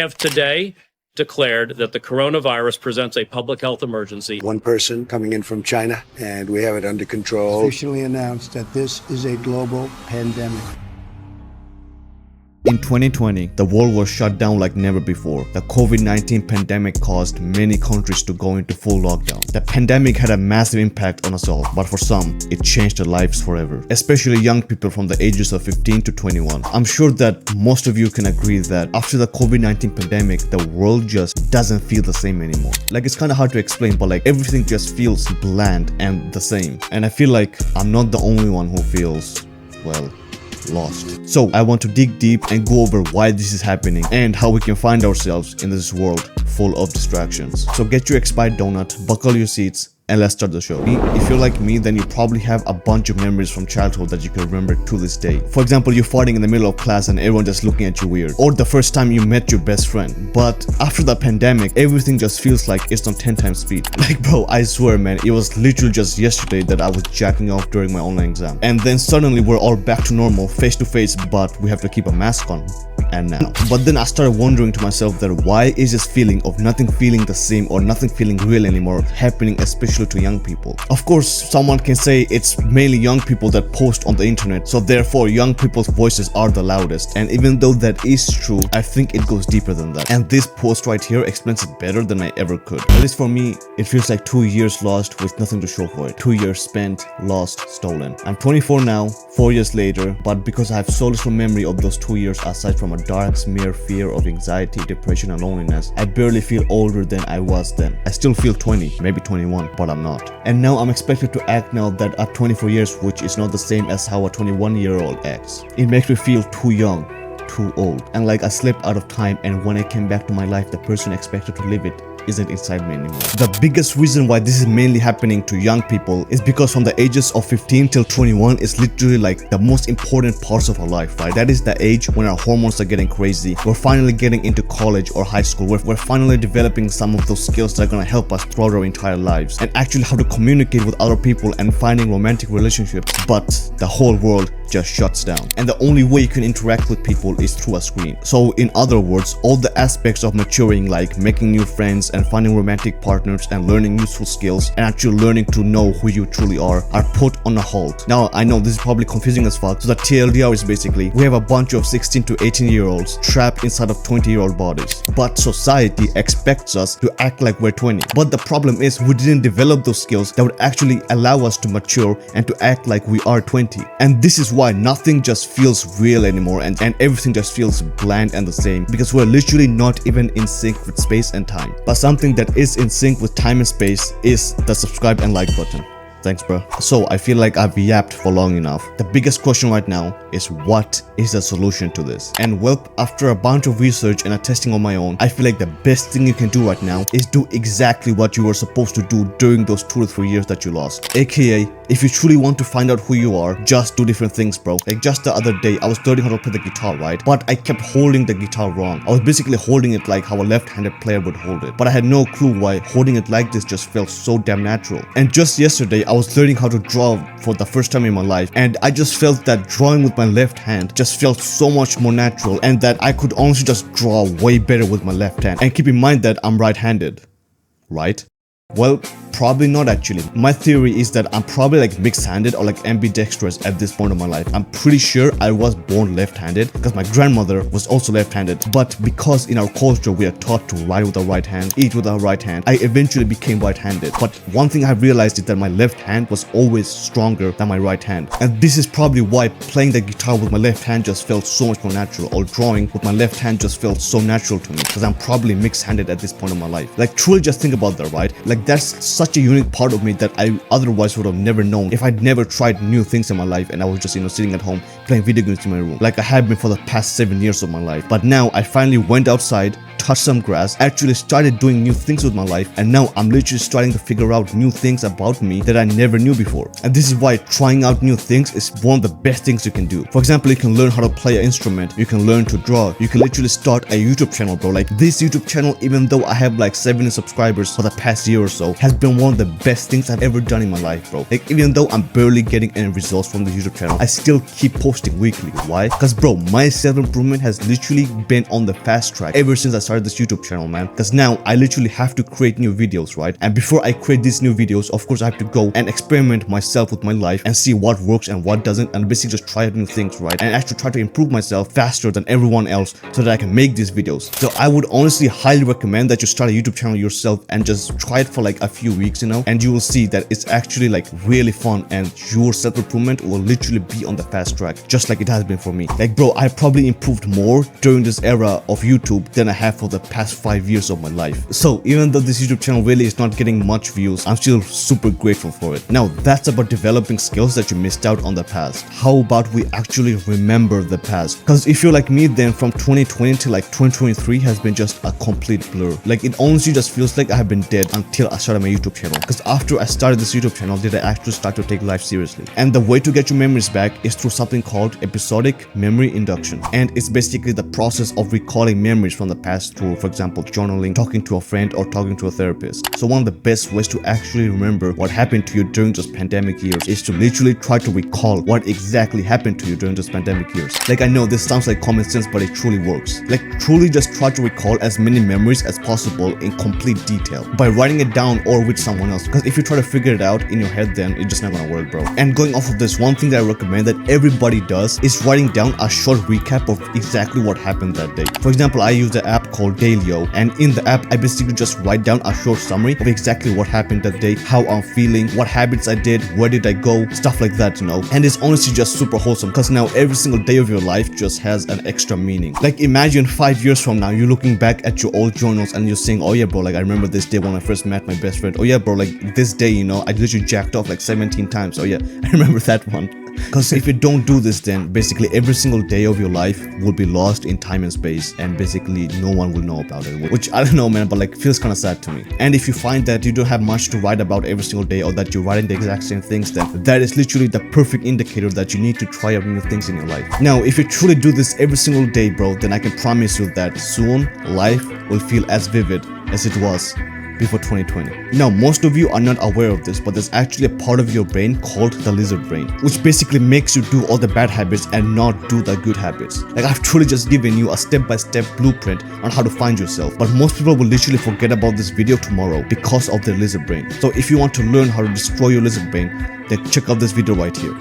have today declared that the coronavirus presents a public health emergency. One person coming in from China, and we have it under control. Officially announced that this is a global pandemic. In 2020, the world was shut down like never before. The COVID-19 pandemic caused many countries to go into full lockdown. The pandemic had a massive impact on us all, but for some, it changed their lives forever. Especially young people from the ages of 15 to 21. I'm sure that most of you can agree that after the COVID-19 pandemic, the world just doesn't feel the same anymore. Like, it's kind of hard to explain, but like everything just feels bland and the same. And I feel like I'm not the only one who feels, well, lost. So I want to dig deep and go over why this is happening and how we can find ourselves in this world full of distractions. So get your expired donut, buckle your seats, and let's start the show. If you're like me, then you probably have a bunch of memories from childhood that you can remember to this day. For example, you're farting in the middle of class and everyone just looking at you weird. Or the first time you met your best friend. But after the pandemic, everything just feels like it's on 10 times speed. Like, bro, I swear, man, it was literally just yesterday that I was jacking off during my online exam. And then suddenly we're all back to normal, face to face, but we have to keep a mask on. And now. But then I started wondering to myself that why is this feeling of nothing feeling the same or nothing feeling real anymore happening, especially to young people? Of course, someone can say it's mainly young people that post on the internet, so therefore young people's voices are the loudest. And even though that is true, I think it goes deeper than that. And this post right here explains it better than I ever could. At least for me, it feels like 2 years lost with nothing to show for it. 2 years spent, lost, stolen. I'm 24 now, 4 years later, but because I have so little memory of those 2 years aside from a dark smear fear of anxiety, depression, and loneliness, I barely feel older than I was then. I still feel 20, maybe 21, but I'm not. And now I'm expected to act now that at 24 years, which is not the same as how a 21-year-old acts. It makes me feel too young, too old, and like I slipped out of time, and when I came back to my life, the person expected to live it isn't inside me anymore. The biggest reason why this is mainly happening to young people is because from the ages of 15 till 21 is literally like the most important parts of our life, right? That is the age when our hormones are getting crazy. We're finally getting into college or high school. We're finally developing some of those skills that are going to help us throughout our entire lives, and actually how to communicate with other people and finding romantic relationships. But the whole world just shuts down, and the only way you can interact with people is through a screen. So in other words, all the aspects of maturing, like making new friends and finding romantic partners and learning useful skills and actually learning to know who you truly are put on a halt. Now I know this is probably confusing as fuck, so the TLDR is basically we have a bunch of 16 to 18 year olds trapped inside of 20-year-old bodies, but society expects us to act like we're 20. But the problem is we didn't develop those skills that would actually allow us to mature and to act like we are 20. And this is why nothing just feels real anymore, and everything just feels bland and the same, because we're literally not even in sync with space and time. But something that is in sync with time and space is the subscribe and like button. Thanks, bro. So I feel like I've yapped for long enough. The biggest question right now is what is the solution to this? And well, after a bunch of research and a testing on my own, I feel like the best thing you can do right now is do exactly what you were supposed to do during those 2 to 3 years that you lost. AKA, if you truly want to find out who you are, just do different things, bro. Like just the other day, I was learning how to play the guitar, right? But I kept holding the guitar wrong. I was basically holding it like how a left-handed player would hold it. But I had no clue why holding it like this just felt so damn natural. And just yesterday, I was learning how to draw for the first time in my life, and I just felt that drawing with my left hand just felt so much more natural, and that I could honestly just draw way better with my left hand. And keep in mind that I'm right-handed, right? Well, probably not actually. My theory is that I'm probably like mixed-handed or like ambidextrous at this point of my life. I'm pretty sure I was born left-handed because my grandmother was also left-handed. But because in our culture we are taught to write with our right hand, eat with our right hand, I eventually became right-handed. But one thing I realized is that my left hand was always stronger than my right hand. And this is probably why playing the guitar with my left hand just felt so much more natural, or drawing with my left hand just felt so natural to me, because I'm probably mixed-handed at this point of my life. Like truly just think about that, right? Like that's such a unique part of me that I otherwise would have never known if I'd never tried new things in my life and I was just, sitting at home playing video games in my room like I have been for the past 7 years of my life. But now I finally went outside, cut some grass, actually started doing new things with my life, and now I'm literally starting to figure out new things about me that I never knew before. And this is why trying out new things is one of the best things you can do. For example, you can learn how to play an instrument, you can learn to draw, you can literally start a YouTube channel, bro. Like this YouTube channel, even though I have like 70 subscribers for the past year or so, has been one of the best things I've ever done in my life, bro. Like even though I'm barely getting any results from the YouTube channel, I still keep posting weekly. Why? Because bro, my self-improvement has literally been on the fast track ever since I started this YouTube channel, man. Because now I literally have to create new videos, right? And before I create these new videos, of course I have to go and experiment myself with my life and see what works and what doesn't, and basically just try out new things, right? And actually try to improve myself faster than everyone else so that I can make these videos. So I would honestly highly recommend that you start a YouTube channel yourself and just try it for like a few weeks, you know, and you will see that it's actually like really fun, and your self-improvement will literally be on the fast track, just like it has been for me. Like bro, I probably improved more during this era of YouTube than I have for the past 5 years of my life. So even though this YouTube channel really is not getting much views, I'm still super grateful for it. Now that's about developing skills that you missed out on the past. How about we actually remember the past? Because if you're like me, then from 2020 to like 2023 has been just a complete blur. Like it honestly just feels like I have been dead until I started my YouTube channel. Because after I started this YouTube channel, did I actually start to take life seriously. And the way to get your memories back is through something called episodic memory induction. And it's basically the process of recalling memories from the past through, for example, journaling, talking to a friend, or talking to a therapist. So one of the best ways to actually remember what happened to you during those pandemic years is to literally try to recall what exactly happened to you during those pandemic years. Like I know this sounds like common sense, but it truly works. Like truly just try to recall as many memories as possible in complete detail by writing it down or with someone else. Because if you try to figure it out in your head, then it's just not gonna work, bro. And going off of this, one thing that I recommend that everybody does is writing down a short recap of exactly what happened that day. For example, I use the app called Dailyo, and in the app I basically just write down a short summary of exactly what happened that day, how I'm feeling, what habits I did, where did I go, stuff like that, you know. And it's honestly just super wholesome, because now every single day of your life just has an extra meaning. Like imagine 5 years from now, you're looking back at your old journals and you're saying, oh yeah bro, like I remember this day when I first met my best friend. Oh yeah bro, like this day, you know, I literally jacked off like 17 times. Oh yeah, I remember that one. Because if you don't do this, then basically every single day of your life will be lost in time and space, and basically no one will know about it, which I don't know, man, but like feels kind of sad to me. And if you find that you don't have much to write about every single day, or that you're writing the exact same things, then that is literally the perfect indicator that you need to try out new things in your life. Now if you truly do this every single day, bro, then I can promise you that soon life will feel as vivid as it was before 2020. Now most of you are not aware of this, but there's actually a part of your brain called the lizard brain, which basically makes you do all the bad habits and not do the good habits. Like I've truly just given you a step-by-step blueprint on how to find yourself, but most people will literally forget about this video tomorrow because of their lizard brain. So if you want to learn how to destroy your lizard brain, then check out this video right here.